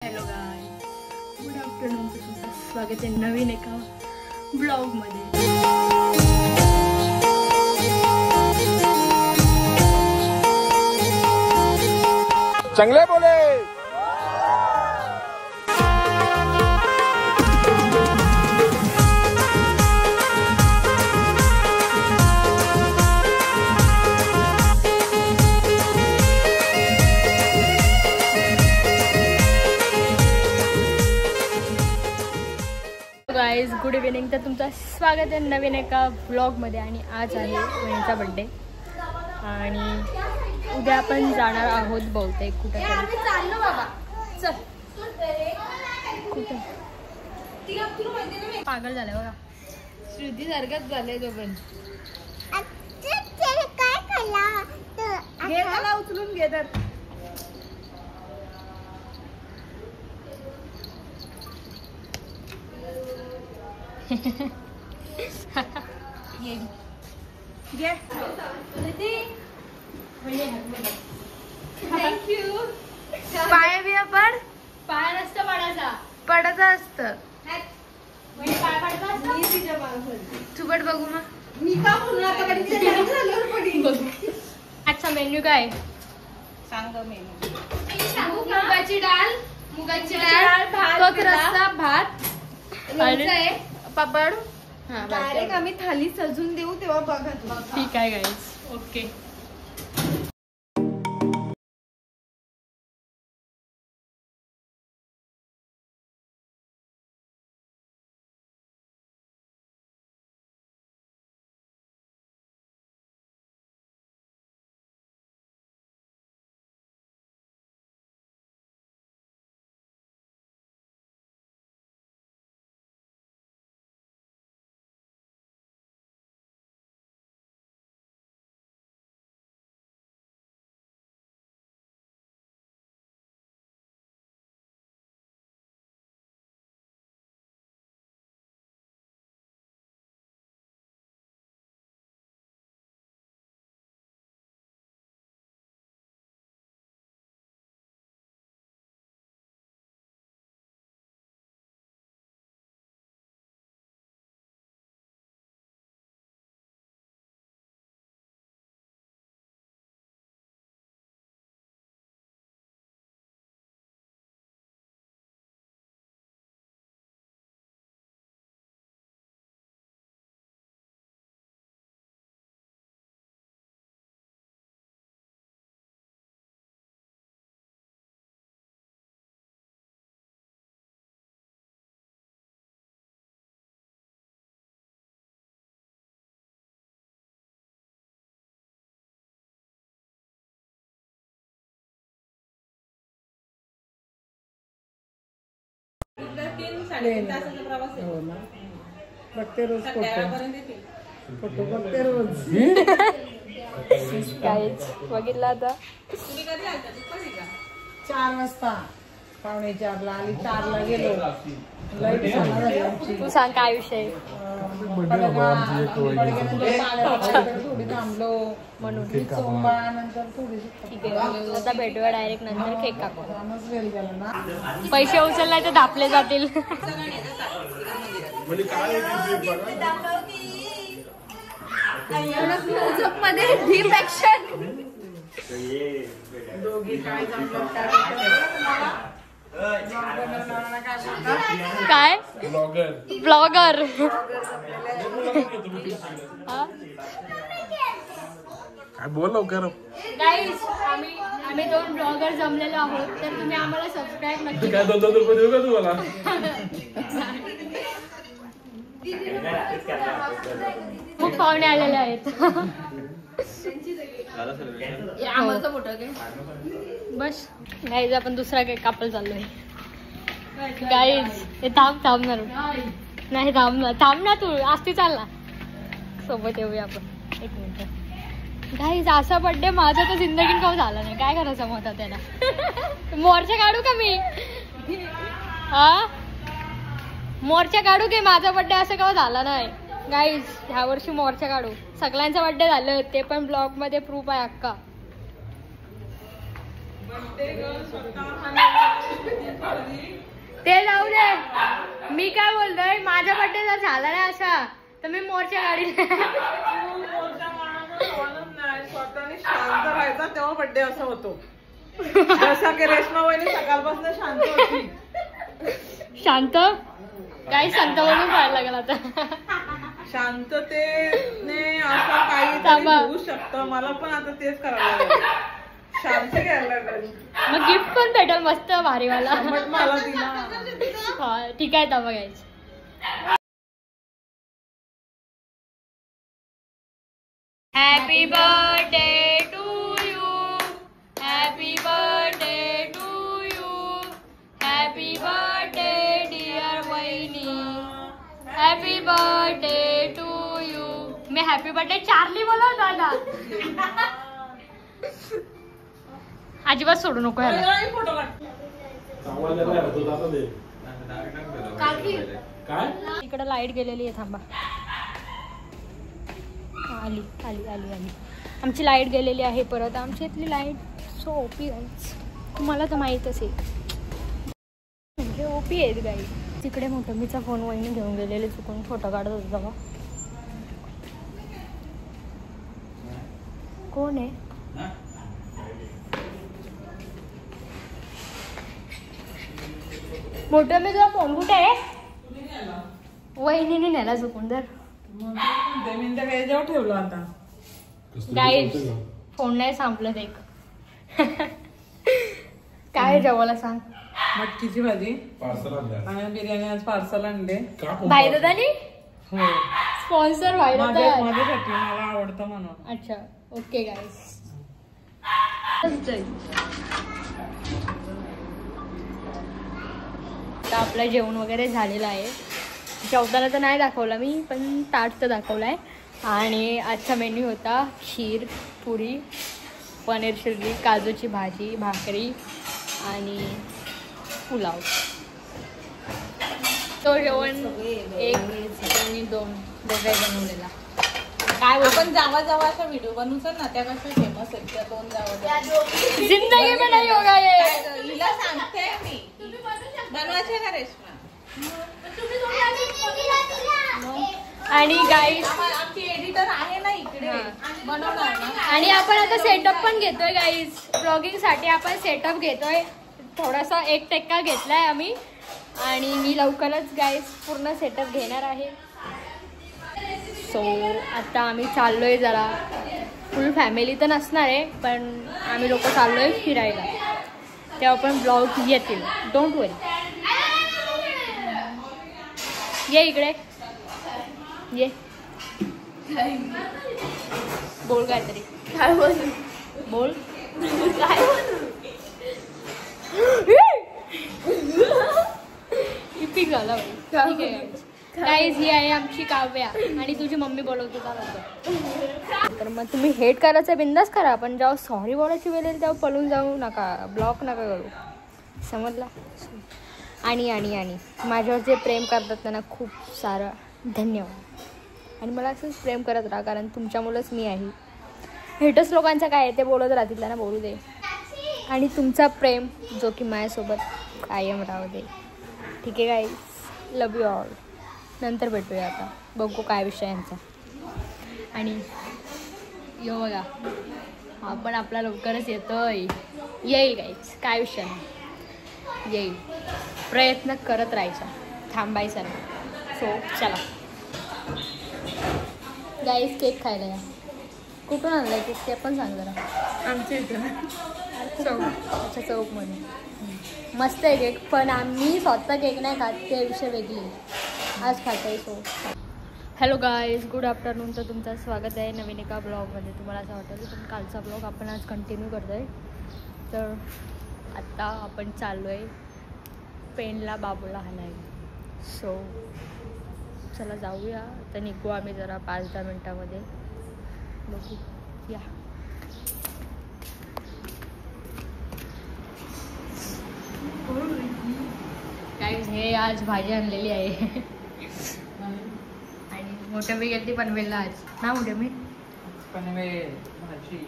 Hello guys, good afternoon. तुमचं स्वागत आहे नवीन एका ब्लॉगमध्ये. चांगले बोले. Guys, good evening. तर तुमचं स्वागत आहे नवीन एका ब्लॉगमध्ये. आणि आज आहे वहिनीचा बड्डे आणि उद्या आपण जाणार आहोत बहुतेक कुठे तरी. कुठे पागल झालं बघा, श्रुती सारखंच झालंय तो पण. घे त्याला उचलून घे तर. थँक्यू. पाय बी आपण पाय नसतं पडायचा, पडत असत. पाय पडायचा. चुकट बघू मग. आजचा मेन्यू काय सांग मेनू. मुगाची डाळ, भात, रस्सा, भात, आणि पापड. डायरेक्ट आम्ही थाली सजून देऊ तेव्हा बघा तू. ठीक आहे गाईज, ओके. हो ना, बघते रोज फोटो बघते रोज. गाईज बघितलं आता 4 वाजता, 3:45ला आली, 4ला गेलो. लाईट झाली आमची. तू सांग काय विषय थोडी थांबलो म्हणून. सोमवारनंतर थोडीशी. ठीक आहे, आता भेटूया डायरेक्ट नंतर केक कापू. कामच वेळ गेला ना. पैसे उचलले तर धापले जातील. मध्ये डीप ऍक्शन. दोघी काय जमलं काय ब्लॉगर. काय बोल लवकर. गाईज, आम्ही 2 ब्लॉगर जमलेलो आहोत, तर तुम्ही आम्हाला सबस्क्राईब नक्की. काय 2 रुपये देऊ का तुम्हाला? खूप पाहुणे आलेले आहेत. आम्हाला फोटो घे. बस गाईज, आपण दुसरा केक कापायला चाललोय. गाईज, हे थांब ना. नाही थांब ना तू. असती चालला सोबत येऊया आपण. 1 मिनिट. गाईज, असा बर्थडे माझा तर जिंदगीत कधी झाला नाही. काय करायचं मग आता त्याला? मोर्चा काढू का मी? हा, मोर्चा काढू की? माझा बर्थडे असं कधी झाला नाही. गाईज, ह्या वर्षी मोर्चा काढू. सगळ्यांचा बर्थडे झालं, ते पण ब्लॉग मध्ये प्रूफ आहे अक्का. ते जाऊ दे. मी काय बोलतोय, माझा बर्थडे जर झाला नाही असा तर मी मोर्चा गाडी स्वतःने शांत राहायचा तेव्हा बर्थडे असा होतो. जसा की रेश्मा वहिनी सकाळपासून शांत होती. शांत काही शांत म्हणून पाहायला लागेल आता. शांततेने असं काही होऊ शकतं. मला पण आता तेच करावं लागेल. शांत घ्यायला लागेल. मग गिफ्ट पण भेटेल मस्त भारीवाला. मला दिला. हा ठीक आहे तर बघायचं. Happy birthday to you. Happy birthday to you. Happy birthday dear vahini. Happy birthday to you. मी हॅपी बर्थडे चार्ली बोलव दादा. अजिबात सोडू नको ह्याला. इकडे लाईट गेलेली आहे. थांबा. आली आली आली आली. आमची लाईट गेलेली आहे परत. आमची इथली लाईट सो ओपी गाईज. तुम्हाला तर माहीतच आहे म्हणजे ओपी आहेत गाई. तिकडे मोठमीचा फोन वहिनी घेऊन गेलेले चुकून फोटो काढत होता तेव्हा. कोण आहे? मोठं मी तुझा फोन कुठे आहे? वहिनीने नेला चुकून तर. वेळेवर ठेवलं आता. गाईज फोन नाही संपलं ते. काय जेवायला सांग? मटकीची भाजी पार्सल आणि बिर्याणी आज पार्सल आणले. भाई दादानी हो स्पॉन्सर व्हायला तयार. माझ्यासाठी मला आवडतं म्हणून. अच्छा ओके गाईज. आता आपलं जेवण वगैरे झालेलं आहे. जेवताना तर नाही दाखवला मी पण ताट तर दाखवला आहे. आणि आजचा मेन्यू होता खीर, पुरी, पनीर चिल्ली, काजूची भाजी, भाकरी आणि पुलाव. तो जेवण एक आणि दोन दोघे बनवलेला. काय आपण जावा जावा असा व्हिडिओ बनवू ना. त्या कसं फेमस आहे त्या 2 जावा. जिंदगी में नाही होगा ये. हिला सांगते मी बनवायचे का रेश्मा. आणि गाईज आमची एडिटर आहे ना इकडे बनवणार ना. आणि आपण आता सेटअप पण घेतोय गाईज. ब्लॉगिंग साठी आपण सेटअप घेतोय. थोडासा 1% घेतलाय आम्ही. आणि मी लवकरच गाईज पूर्ण सेटअप घेणार आहे. सो आता आम्ही चाललोय जरा. फुल फॅमिली तर नसणार आहे पण आम्ही लोक चाललोय फिरायला. तेव्हा पण ब्लॉग येतील. डोंट वरी. ये इकडे ये. बोल काहीतरी. काय बोल बोल काय इपिक झाला. ठीक आहे गाईज. ही आहे आमची काव्या आणि तुझी मम्मी बोलवतो त्याला. तर मग तुम्ही हेट करायचं बिंदास करा पण जेव्हा सॉरी बोलायची वेळ येईल तेव्हा पळून जाऊ नका. ब्लॉक नका करू. समजला. आणि आणि आणि माझ्यावर जे प्रेम करतात त्यांना खूप सारं धन्यवाद. आणि मला असंच प्रेम करत राहा कारण तुमच्यामुळंच मी आहे. हेटच लोकांचं काय आहे ते बोलत राहतील. त्यांना बोलू दे. आणि तुमचा प्रेम जो की माझ्यासोबत कायम राहू दे. ठीक आहे गाईज. Love you all. नंतर भेटूया. आता बघू काय विषय यांचा. आणि यो बघा हा पण आपला लवकरच येतोय. येईल गाईज. काय विषय नाही. येईल. प्रयत्न करत राहायचा. थांबायचा नाही. सो चला गाईज. केक खायला या. कुठून आणला केक ते पण सांग जरा. आमच्या इथं चौक. अच्छा चौकमध्ये मस्त आहे केक. पण आम्ही स्वतः केक नाही खात. ते विषय वेगळी आज खात आहे. So hello guys. Good afternoon. तर तुमचं स्वागत आहे नवीन एका ब्लॉगमध्ये. तुम्हाला असं वाटतं पण कालचा ब्लॉग आपण आज कंटिन्यू करतो आहे. तर आत्ता आपण चाललो आहे पेनला बाबूला हाणायला. सो चला जाऊया. तर निघू आम्ही जरा 5-10 मिनटामध्ये. बघू या. गाईज हे आज भाजी आणलेली आहे. आणि मोठ्या मी गेली पनवेलला आज ना. मोठ्या मी पनवेल भाजी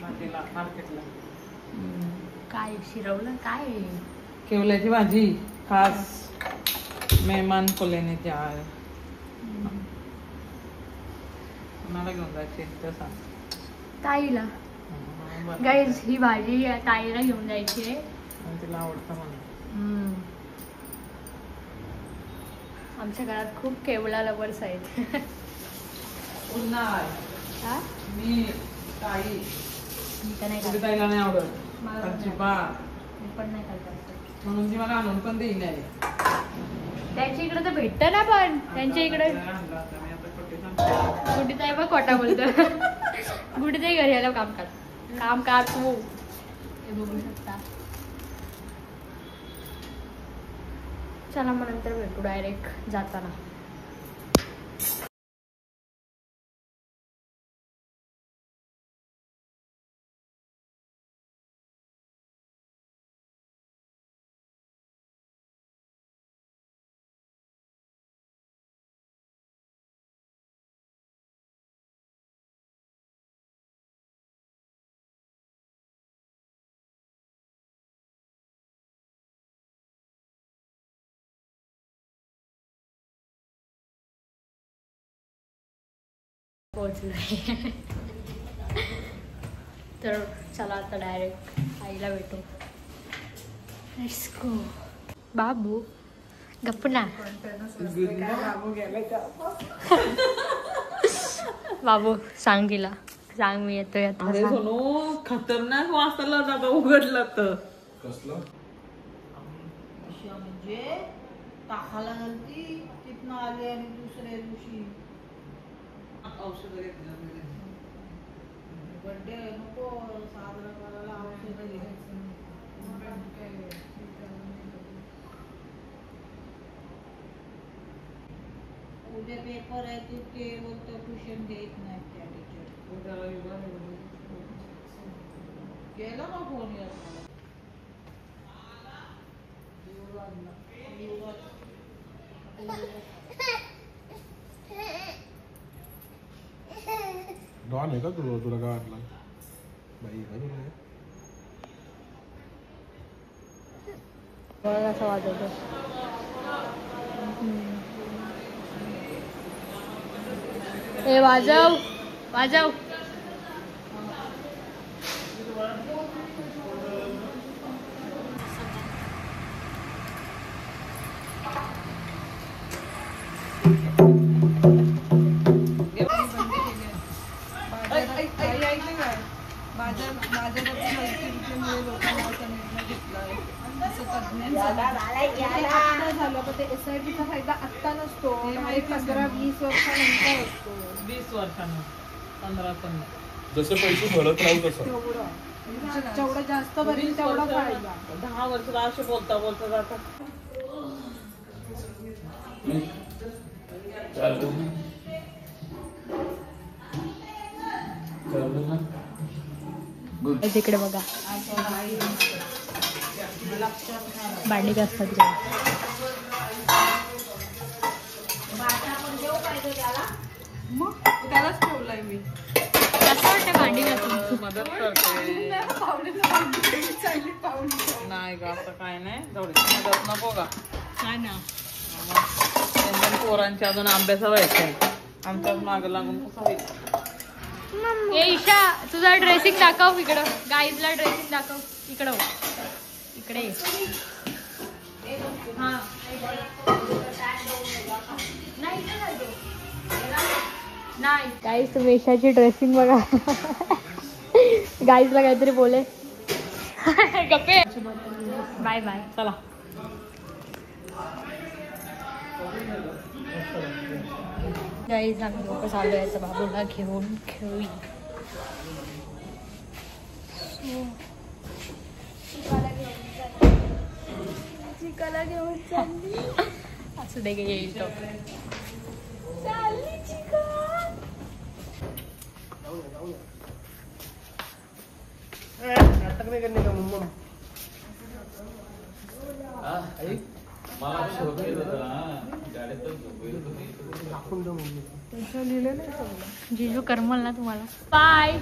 मार्केटला काय शिरवलं काय? केवल्याची भाजी खास मेहमान कोल्याने आहे. कोणाला घेऊन जायची ते सांग. ताईला. गाईज ही भाजी ताईला घेऊन जायची आहे. तिला आवडतं म्हणून. आमच्या घरात खूप केवला लवर्स आहेत. पुन्हा हा? मी ताई मी तर नाही खात. ताईला नाही आवडत मला पण अजिबात. मी पण नाही खात. म्हणून ती मला आणून पण देईन नाही. त्यांच्या इकडे तर भेटतं ना पण त्यांच्या इकडे. गुडीताई बघ खोटा बोलतो. गुडीताई घरी आल्यावर काम कर तू. हे बघू शकता. चला मग नंतर भेटू डायरेक्ट जाताना. पोहोचलोय. तर चला आता डायरेक्ट आईला भेटू. Let's go. बाबू गप्प ना. बाबू सांग तिला. सांग मी येतोय आता. अरे सोनू खतरनाक वाचला डबा उघडला तर कसलं म्हणजे टाकायला घालती तिथनं आली आणि दुसऱ्या दिवशी औषध बर्थडे नको साजरा करायला औषध घ्यायचं. उद्या पेपर आहे तू ते बोलतो ट्युशन देत नाही त्या टीचर. गेला ना फोन येत डॉन आहे का तुला काय वाटलं बाई का तुला? बघा कसं वाजवतो. ए वाजव वाजव. एसआयपीचा फायदा आता नसतो. 15-20 वर्षानंतर असतो. 20 वर्षांना 15. जसे पैसे भरत राहू तसं जेवढं जास्त भरेल तेवढा फायदा. 10 वर्ष असे बोलता जातात. तिकडे बघा भांडी असतात. मग त्यालाच ठेवलंय मी. कसं वाटतं भांडी घासून? मदत करते नाही ग असं काय नाही. थोडीशी मदत नको का? हा ना. पोरांचे अजून अभ्यास व्हायचा. आमच्याच माग लागून कसं व्हायचं. ए ईशा तुझा ड्रेसिंग दाखव इकडं. गाईजला ड्रेसिंग दाखव इकडं. इकडे हा नाही गाईज तुम्ही ईशाची ड्रेसिंग बघा. गाईजला काहीतरी बोले. गप्पे. Bye bye. चला गाईज आम्ही लोक चालू यायचं बाबूला घेऊन खेळू. चिकाला घेऊन चालली. असू दे येईल तो. चालली चिका. जिजू करमल ना तुम्हाला. बाय.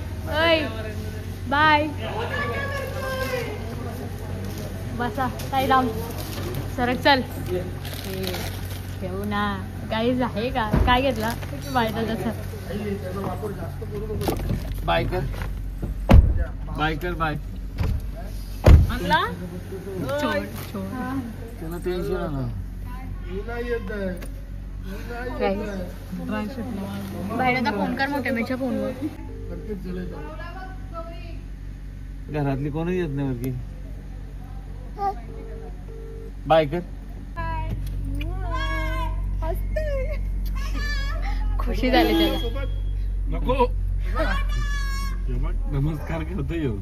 बाय. बसा काही राम सरक चल घेऊ ना काहीच आहे का काय घेतला बायचा तसं बायकर बाय आणला त्याला टेन्शन ना बाहेरचा फोन कर मोठ्या मेच्या फोनवर घरातली कोणही येत नाही वरती बायकर खुशी झाली त्याला नको नमस्कार करतो येऊ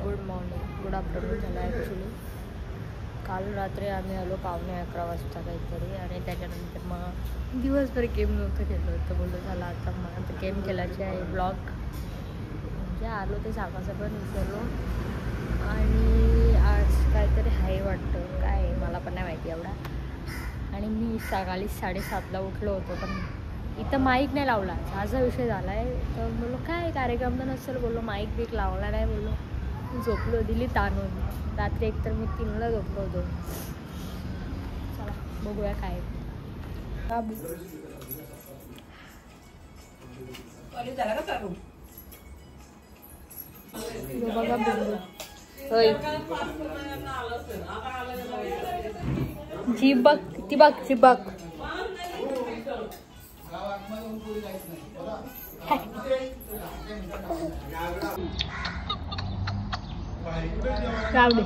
गुड मॉर्निंग गुड आफ्टरनून झालं ॲक्च्युली काल रात्री आम्ही आलो 11:15 वाजता काहीतरी आणि त्याच्यानंतर मग दिवसभर गेम नव्हतं खेळलो होतं बोललो झाला आता मग आता गेम खेळायचे आहे ब्लॉग म्हणजे आलो ते सांगायचं पण विसरलो आणि आज काहीतरी आहे वाटतं काय मला पण नाही माहिती एवढा आणि मी सकाळी 7:30ला उठलो होतो पण इथं माईक नाही लावला असा विषय झाला आहे तर बोललो काय कार्यक्रम तर नसेल बोललो माईक बीक लावला नाही बोललो झोपलो दिली ताणून रात्री एकतर मी 3ला झोपलो होतो चला बघूया काय बघा बोलू होय जीभ बघ ती बघ जीभ बघ राव दे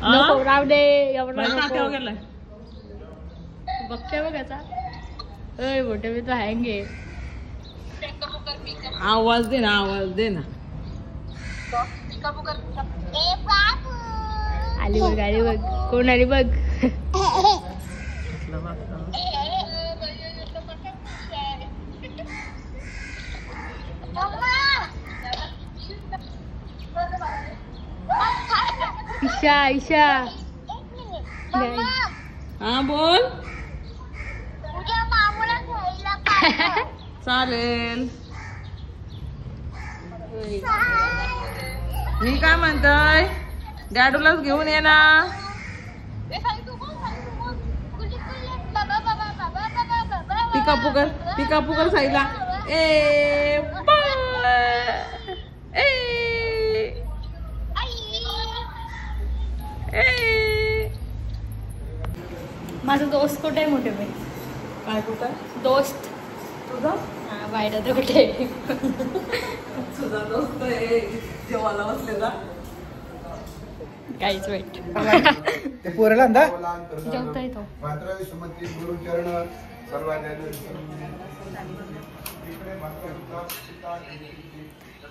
नको राव दे एवढं बघते बघ याचा अय मोठे मी तो हँग आहे आवाज दे ना आली बघ आली बघ कोण आली बघ ईशा हा बोल चालेल मी काय म्हणतोय डॅडूलाच घेऊन ये ना पिका पुकर साईला ए माझा दोस्त कुठे आहे मोठे मी काय कुठं दोस्त तुझा हा बाहेर तर कुठे तुझा दोस्त जेवायला बसलेला काहीच वेट ते पोरेला अंदा जेवता येतो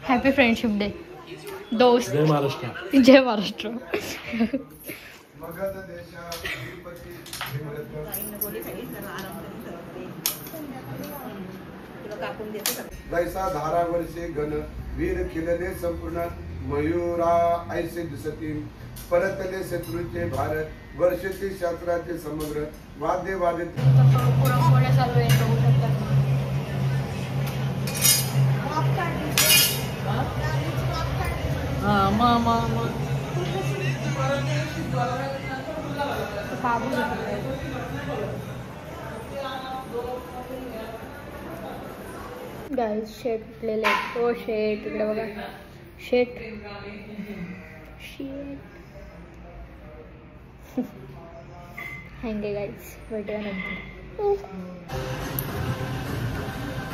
हॅपी फ्रेंडशिप डे दोस्त जय महाराष्ट्र जय महाराष्ट्र जैसा धारा वर्षे घन वीर खिलले संपूर्ण मयुरा ऐसे दिसती परतले शत्रूचे भारत वर्षते शास्त्राचे समग्र वाद्य वाद्य पुरणपोळ्या चालू आहे बघू शकता गाईज शेट उठलेले तो शेट इकडे बघा शेट हँगे गाईज भेटूया नंतर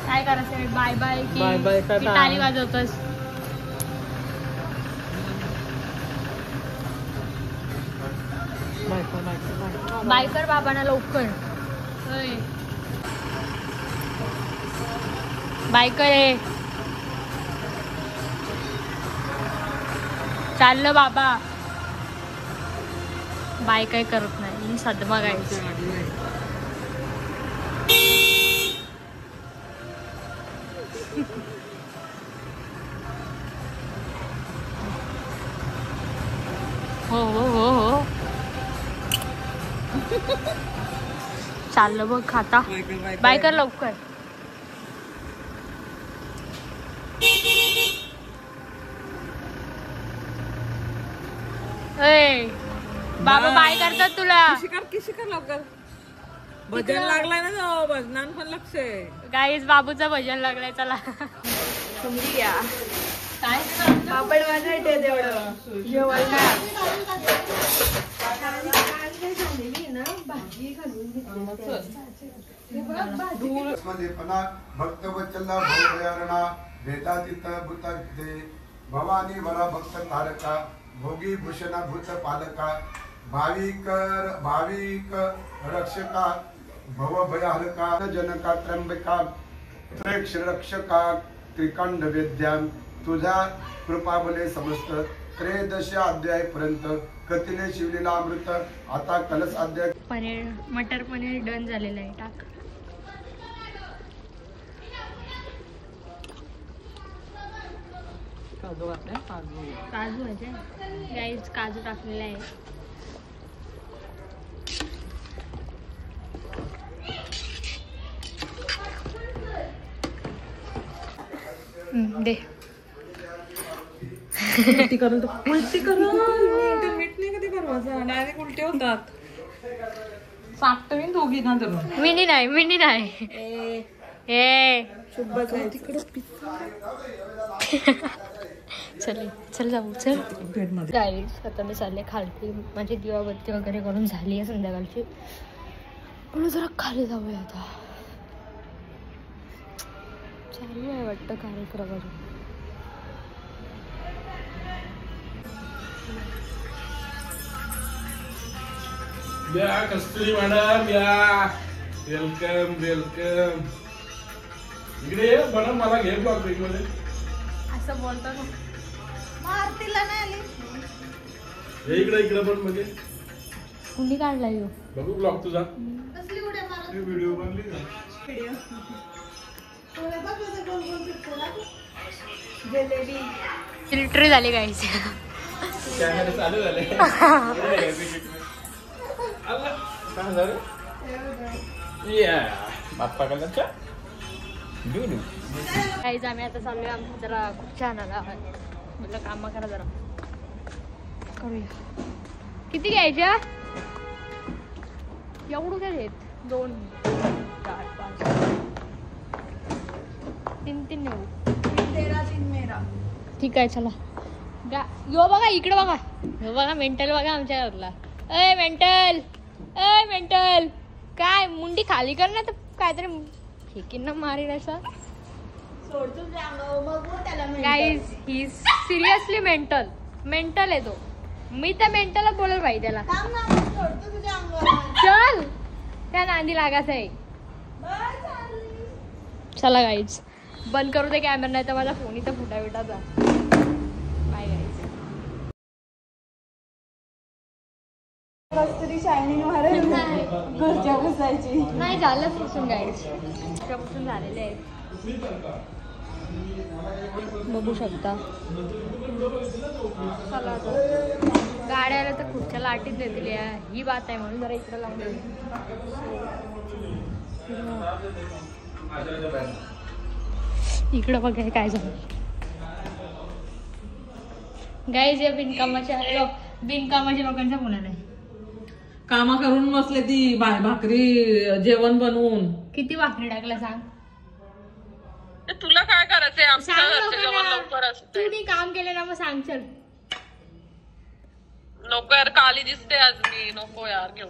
काय करायचं बाय बाय बाय बाय टाळी वाजवतोस बाय कर बाबांना लवकर. बाय कर रे. चाललं बाबा. बाय काय करत नाही सदमा गायच. हो हो हो हो. चाललं बघ खाता. बाय कर लवकर. बाबा बाय करतात तुला. किशी कर लवकर. भजन लागलाय ना तो. भजनान पण लक्ष आहे. गाईस बाबूचं भजन लागलंय. चला काय पापड वाटायचे तेवढं जेवायला. भक्त वचला भवभयारणा भेदातीत भूतते भवानी वरा भक्त तारका भोगी भूषणा भूत पालका भाविक रक्षका भवभयहरका जनका त्र्यंबका त्रेक्ष रक्षका त्रिकांड वेद्याम तुझ्या कृपाबले समस्त त्रयोदश अध्याय पर्यंत कथेने शिवलेला अमृत आता कलश अध्याय. पनीर मटर पनीर डन झालेलं आहे. टाक. काजू आहे गाईज. काजू टाकलेला आहे. दे. उलटी करून ते मीठ नाही कधी करवायचं. डायरेक्ट उलटे होतात. सापट मी दोघी ना धरून. मिनी नाही. ए चल जाऊ. चल गाईज आता मी चालले खालती. माझी दिवाबत्ती वगैरे करून झाली आहे संध्याकाळची. पण जरा खाली जाऊया आता. चालू आहे वाटतं कार्यक्रम. या कस्तुरी मॅडम या. वेलकम. इकडे ये मॅडम. मला घे ब्लॉग ब्रेक मध्ये. असं बोलतो ना. आरतीला नाही आली. इकडे पण मध्ये कुणी काढला येऊ बघू ब्लॉग तुझा. कसली उड्या मारत व्हिडिओ बनली ना. व्हिडिओ. जलेबी फिल्टर झाले गाईच. कॅमेरा चालू झाले. बाप्पा कलरचा गाईज आम्ही आता चाललोय. आमचं जरा खूप छान आला. म्हटलं काम करा जरा. करूया. किती घ्यायच्या एवढं काय देत. 2 4 5 3 नेऊ. 13 मेरा. ठीक आहे चला. यो बघा इकडे बघा. यो बघा मेंटल बघा आमच्या घरला. अय मेंटल काय मुंडी खाली कर ना. तर काहीतरी फेकीन ना मारीन असा. गाईज ही सिरियसली मेंटल आहे तो. मी तर मेंटलच बोलल भाई त्याला. चल त्या नांदी लागायचं आहे. चला गाईज बंद करू दे कॅमेरा. नाही तर माझा फोन इथं फुटाचा. Bye guys. कस्तुरी शायनिंग मारेल घरच्या बसायची. नाही झालं पुसून गाईज. पुसून झालेले आहेत. बघू शकता. चला गाड्याला तर खुर्च्या लाटीत देतील. ही बात आहे म्हणून जरा इकडे लावून इकडं बघा काय झालं. गाईज या बिनकामाच्या लोकांचा मुला नाही. कामा करून बसले ती भाकरी जेवण बनवून. किती भाकरी टाकला सांग. तुला काय करायचंय. तू नी काम केले ना मग सांग. चल नको यार. काली दिसते आज मी. नको यार घेऊ.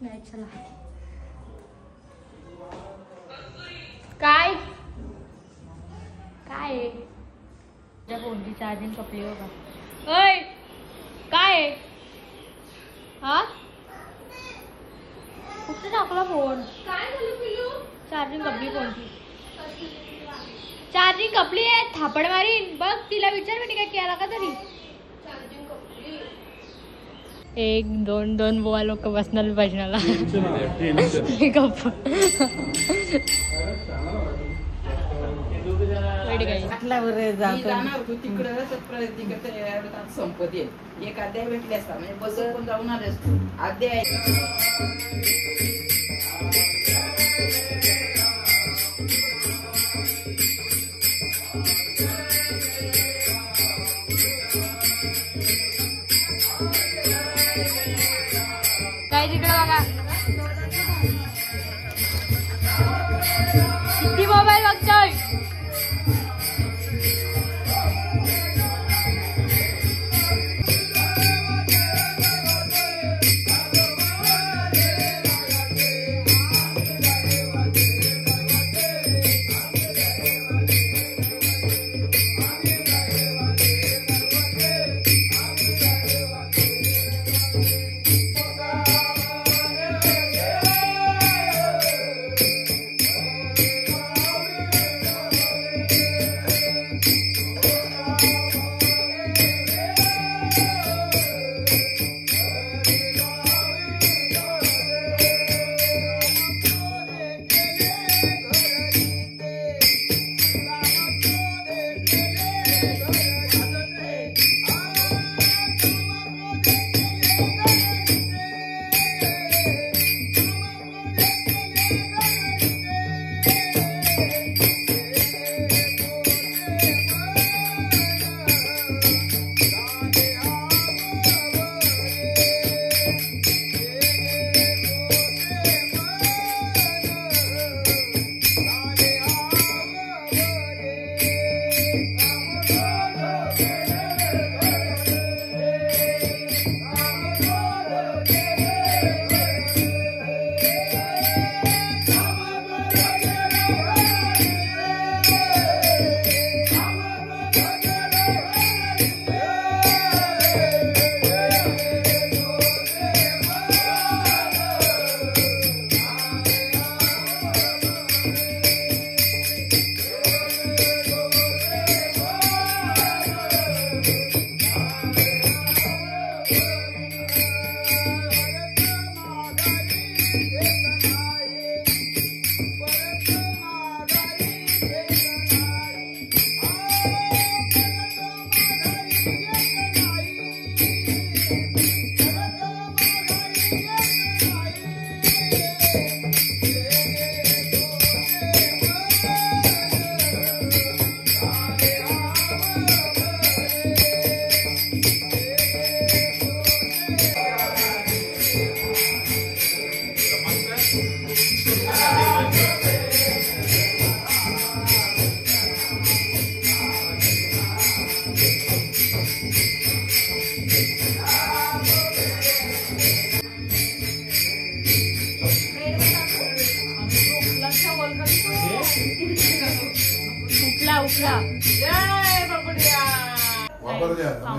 नाही चला. काय फोनची चार्जिंग कपली बघा. काय हा कुठे टाकला फोन? चार्जिंग कपली फोनची. चार्जिंग कपली आहे. थापड मारीन बघ. तिला विचार मी काय केला का तरी. 1 2 2 बुवा लोक बसणार भजनाला. संपत्ती एक अध्याय भेटले असता म्हणजे बसून जाऊन आले असतो. अध्याय काय तिकडे बघा किती मोबाईल बघतोय.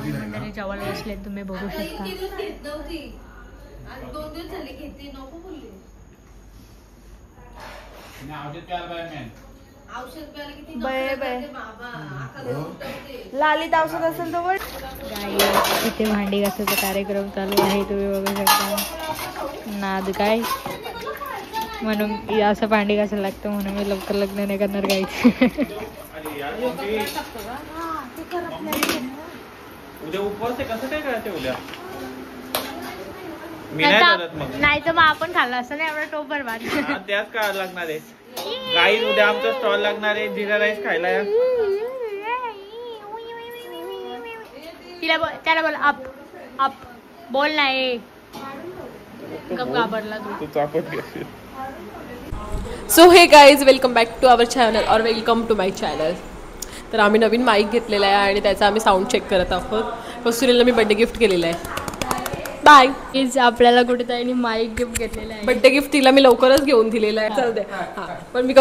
मंडळी जेवायला बसले तुम्ही बघू शकता. लालीत औषध असेल तर इथे भांडी घासायचा कार्यक्रम चालू आहे तुम्ही बघू शकता. नाद काय म्हणून असं भांडी घासायला लागतं म्हणून मी लवकर लग्न नाही करणार गाईच. उद्या उपवास कसं काय करायचं उद्या? नाही तर मग आपण खाल्लं असं नाही एवढा टोपर भात. त्याच काय लागणार आहे गाईज. उद्या आमचा स्टॉल लागणार आहे जिरा राईस खायला. त्याला बोल अप अप बोल नाही. गप घाबरला तू चापत घेशील. So hey guys welcome back to our channel और वेलकम टू माय चॅनल. तर आम्ही नवीन माईक घेतलेला आहे आणि त्याचा आम्ही साऊंड चेक करत आहोत. कस्तुरीला मी बर्थडे गिफ्ट केलेलं आहे. बाय. आपल्याला कुठेतरी माईक गिफ्ट घेतलेला आहे. बर्थडे गिफ्ट तिला मी लवकरच घेऊन दिलेलं आहे. चल दे. पण मी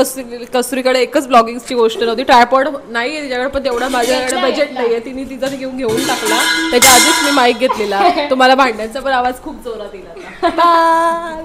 कस्तुरीकडे एकच ब्लॉगिंगची गोष्ट नव्हती. ट्रायपॉड नाही तिच्याकडे, पण तेवढा माझ्याकडे बजेट नाहीये. तिने तिचा घेऊन टाकला. त्याच्या आधीच मी माईक घेतलेला. तुम्हाला भांड्यांचा पण आवाज खूप जोरात येईल आता.